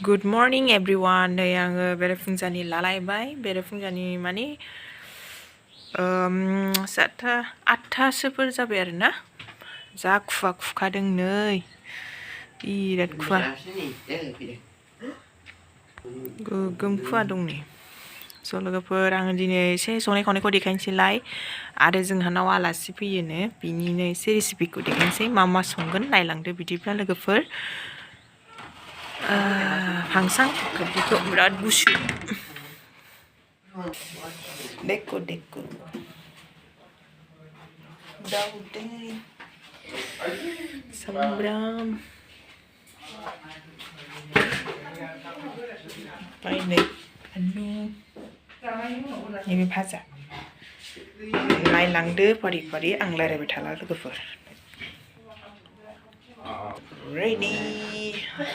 Good morning everyone. नै आङो बेरेफुंजानि लालायबाय बेरेफुंजानि माने 8थासोफोर जाबाय आरोना जा खुवा खुखादों नै बिराद खुवा गोगोम खुवा दं नै स' लोगोफोर आङो दिनै एसे संनाय खावनायखौ देखायनोसैलाय आरो जोंहानाव आलासि फैयोनो बिनिनो एसे रेसिपिखौ देखायनोसै मा संगोन नायलांदो बिदिब्ला लोगोफोर फांसां खोबदिखौ बिराद गुसु देखो दाउदै सामब्राम ओमफ्राय नै आलु नैबे भाजा नायलांदो फारि फारि आं रायज्लायबाय थाला लोगोफोर रेडि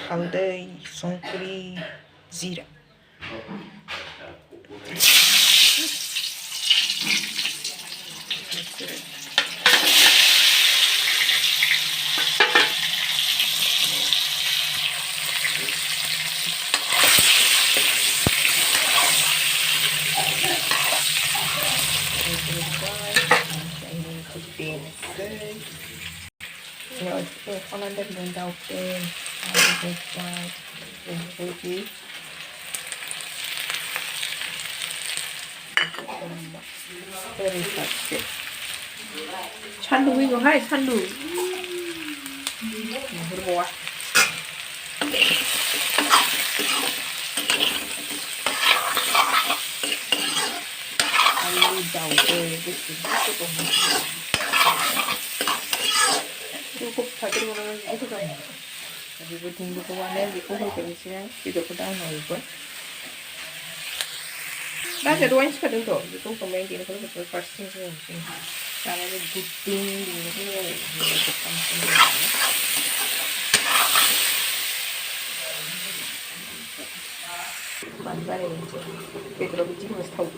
हालदै संख्रि जिरा Hollander dan daunnya ada beberapa lagi berisik 산두 이거 하이 산두 물어봐 알리 다우데 이것도 cukup hadir orang itu kan jadi tunggu kawannya di kohol kerisinya tidak pedang nol dah jadi wine sekadang tu itu pemain kini kalau betul fasting tu mungkin karena ada pudding ini tu bukan semua bandar ini Pedro biji mesti tahu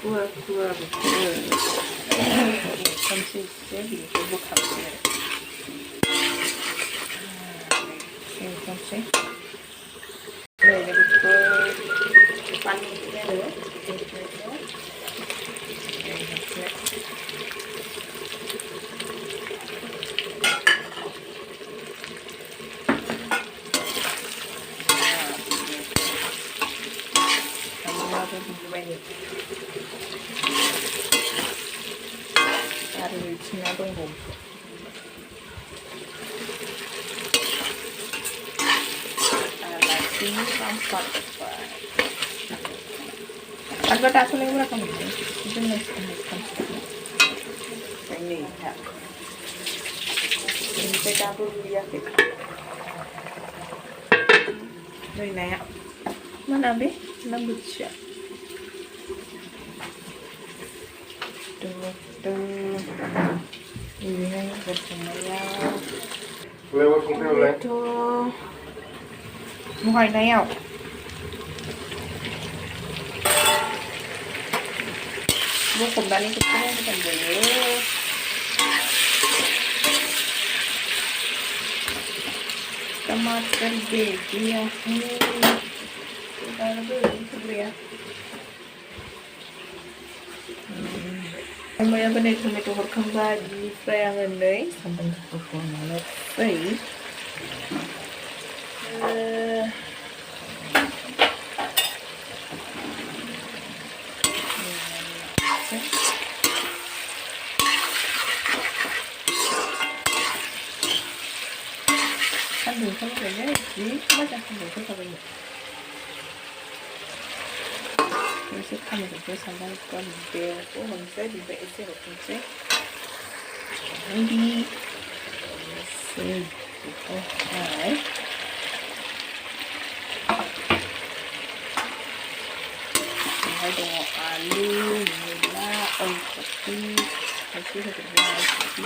kuah konsisten di tubuh kamu konsisten ini betul paniknya loh Hari Cina tunggu. Alasi sampai apa? Agak tak sulit berapa ni? Itu ini ya. Ini kita perlu lihat deh. Ini naya. Mana be? Lembut siap. Ini bersemayam. Itu mulai naya. Bukan dari kita bukan boleh. Tomato baby ya. Kita lebih ya. Mamaya ba na tomato kang baji fry ang anay sampai ko na fry Sandung không phải nhé, chỉ mất ra sandung không phải nhé. Mình sẽ thăm được cái sandung con bèo của mình sẽ bị vẽ sẽ được mình sẽ đi xem được hai hai đồ alu gula kopi masih ada kopi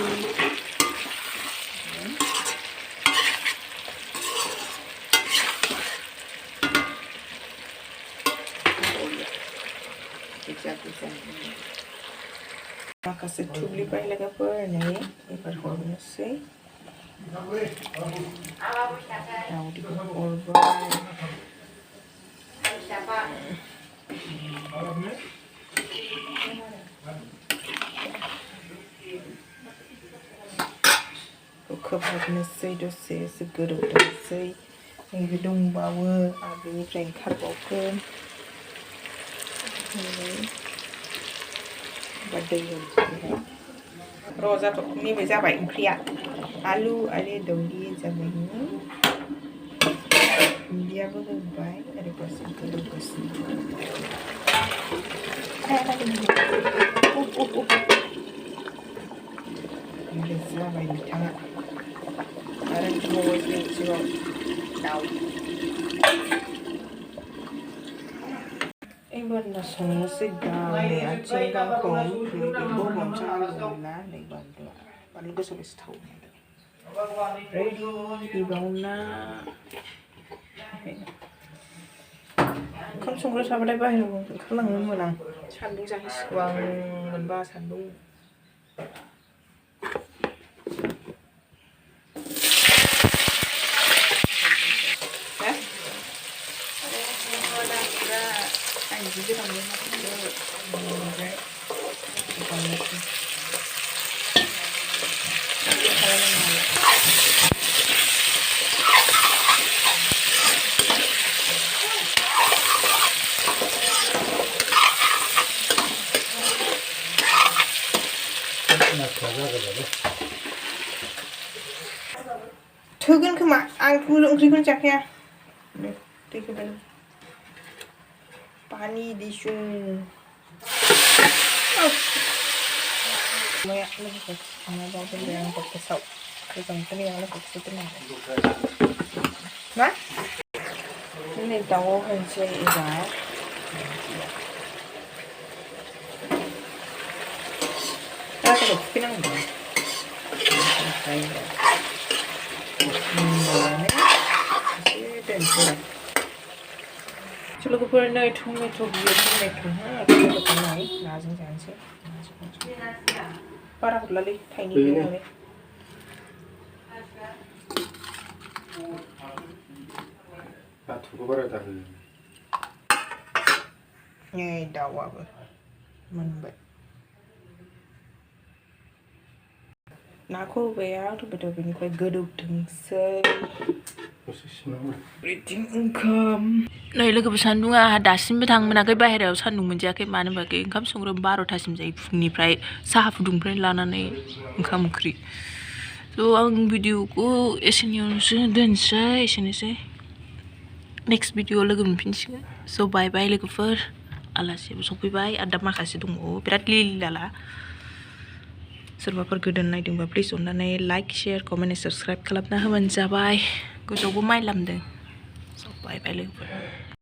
माखासे थुब्लिबाय लोगोफोर नै एबार हरनोसै दावदैखौ हरबाय खोबहाबनोसै दसे एसे गोदौथोंसै नैबे दंबावो आरो बेनिफ्राय ओंखारबावगोन दै होनोसै र' नैबे जाबाय ओंख्रिया आलु आरो दावदै जाबाय दुन्दियाबो होबाय आरो दसे गोदौगासिनो जाबाय बिथाङा आरो दंबावो नैथियाव दाउ एबारना संनोसै दाउनि आथिं गांखं बेखौ हमसा आलुना नै बानलु गोसा गोसा थाव रेडि बेबावना ओंखाम संग्रा थाबाथाय बाहेरायाव ओंखारलांनो मोना सान्दुं जाहैसिगौ आं मोनबा सान्दुं थोगोन खोमा आं ओंख्रिखौनो जाखाया दैखौ पानी दिसुं मा नै दाउआव होनोसै एबार थुखैनांगौ लोगोफोर नै टमेट' बियो टमेट' नाजों जानोसै बारा हरलालै थाइनै होनानै नै दाउआबो मोनबाय नाखौ होबाय टमेट' बेनिफ्राय गोदौथोंसै ओंखाम नै लोगोफोर सान्दुङा दासिमबो थांमोनाखै बाहेरायाव सान्दुं मोनजायाखै मानो होनबाखै ओंखाम संग्रा 12थासिम जायो फुंनिफ्राय साहा फुदुंनिफ्राय लानानै ओंखाम ओंख्रि थ' आं भिडिअखौ एसेनियावसो दोनसै एसेनोसै नेक्स्ट भिडिअआव लोगो मोनफिनसिगोन स' बाय बाय लोगोफोर आलासिबो सफैबाय आरो दा माखासे दंबावो बिराद लिलाला सोरबाफोर गोदान नायदोंबा प्लिज अननानै लाइक शेयार कमेन्ट साबस्क्राइब खालामना होबानो जाबाय गोजौआवबो माइ लामदों स' बाय बाय लोगोफोर